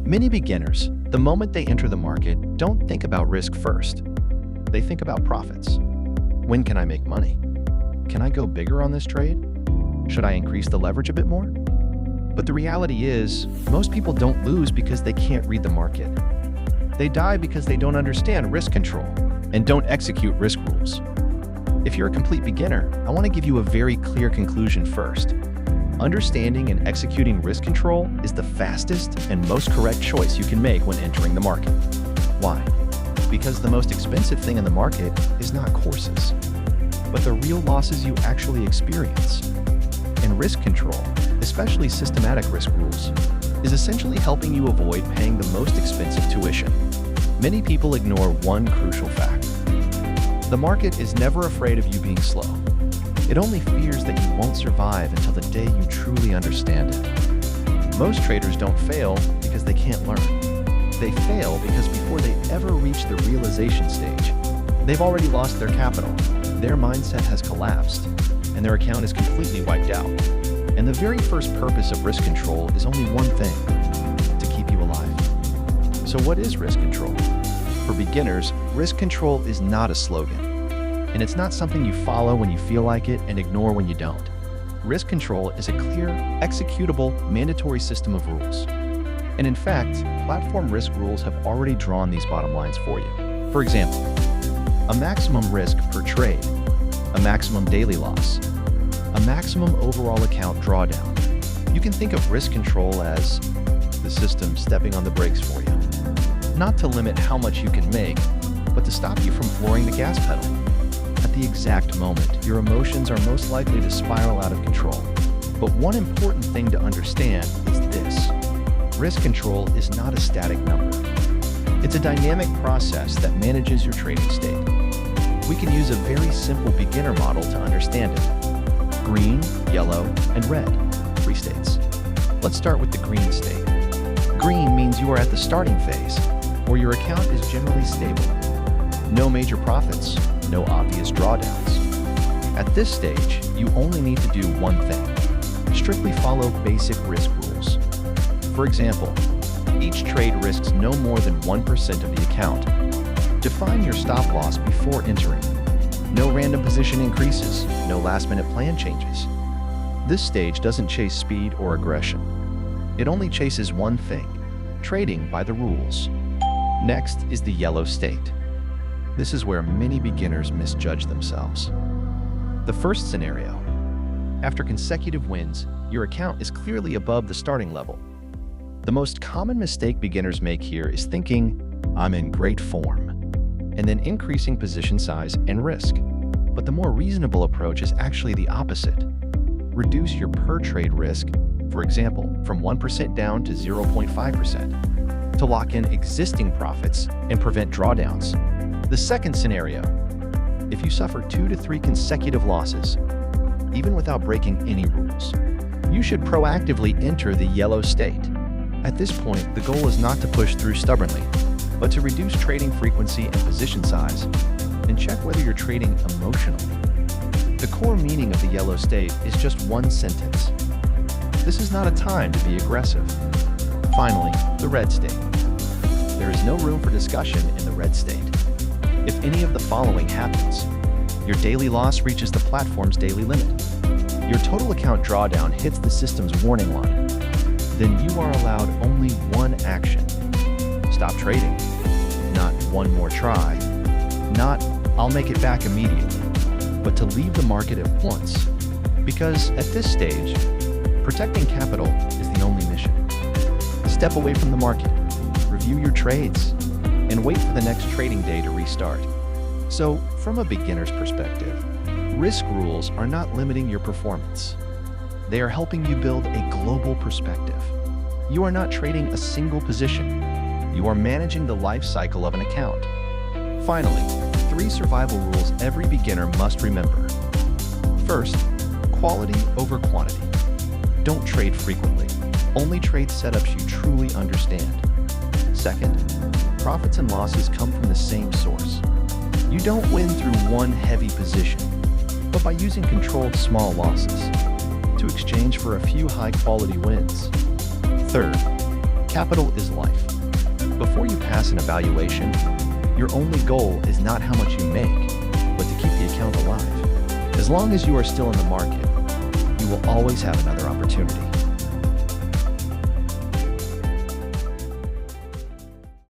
Many beginners, the moment they enter the market, don't think about risk first. They think about profits. When can I make money? Can I go bigger on this trade? Should I increase the leverage a bit more? But the reality is, most people don't lose because they can't read the market. They die because they don't understand risk control and don't execute risk rules. If you're a complete beginner, I want to give you a very clear conclusion first. Understanding and executing risk control is the fastest and most correct choice you can make when entering the market. Why? Because the most expensive thing in the market is not courses, but the real losses you actually experience. And risk control, especially systematic risk rules, is essentially helping you avoid paying the most expensive tuition. Many people ignore one crucial fact. The market is never afraid of you being slow. It only fears that you won't survive until the day you truly understand it. Most traders don't fail because they can't learn. They fail because before they ever reach the realization stage, they've already lost their capital, their mindset has collapsed, and their account is completely wiped out. And the very first purpose of risk control is only one thing: to keep you alive. So what is risk control? For beginners, risk control is not a slogan. And it's not something you follow when you feel like it and ignore when you don't. Risk control is a clear, executable, mandatory system of rules. And in fact, platform risk rules have already drawn these bottom lines for you. For example, a maximum risk per trade, a maximum daily loss, a maximum overall account drawdown. You can think of risk control as the system stepping on the brakes for you. Not to limit how much you can make, but to stop you from flooring the gas pedal. At the exact moment, your emotions are most likely to spiral out of control. But one important thing to understand is this: risk control is not a static number. It's a dynamic process that manages your trading state. We can use a very simple beginner model to understand it. Green, yellow, and red, 3 states. Let's start with the green state. Green means you are at the starting phase, where your account is generally stable. No major profits, no obvious drawdowns. At this stage, you only need to do one thing: strictly follow basic risk rules. For example, each trade risks no more than 1% of the account. Define your stop loss before entering. No random position increases, no last-minute plan changes. This stage doesn't chase speed or aggression. It only chases one thing: trading by the rules. Next is the yellow state. This is where many beginners misjudge themselves. The first scenario: after consecutive wins, your account is clearly above the starting level. The most common mistake beginners make here is thinking, "I'm in great form," and then increasing position size and risk. But the more reasonable approach is actually the opposite. Reduce your per-trade risk, for example, from 1% down to 0.5%, to lock in existing profits and prevent drawdowns. The second scenario: if you suffer 2 to 3 consecutive losses, even without breaking any rules, you should proactively enter the yellow state. At this point, the goal is not to push through stubbornly, but to reduce trading frequency and position size, and check whether you're trading emotionally. The core meaning of the yellow state is just one sentence: this is not a time to be aggressive. Finally, the red state. There is no room for discussion in the red state. If any of the following happens: your daily loss reaches the platform's daily limit, your total account drawdown hits the system's warning line, then you are allowed only one action: stop trading. Not one more try, not I'll make it back immediately, but to leave the market at once. Because at this stage, protecting capital is the only mission. Step away from the market, review your trades, and wait for the next trading day to restart. So, from a beginner's perspective, risk rules are not limiting your performance. They are helping you build a global perspective. You are not trading a single position. You are managing the life cycle of an account. Finally, 3 survival rules every beginner must remember. First, quality over quantity. Don't trade frequently. Only trade setups you truly understand. Second, profits and losses come from the same source. You don't win through one heavy position, but by using controlled small losses to exchange for a few high-quality wins. Third, Capital is life. Before you pass an evaluation, your only goal is not how much you make, but to keep the account alive. As long as you are still in the market, you will always have another opportunity.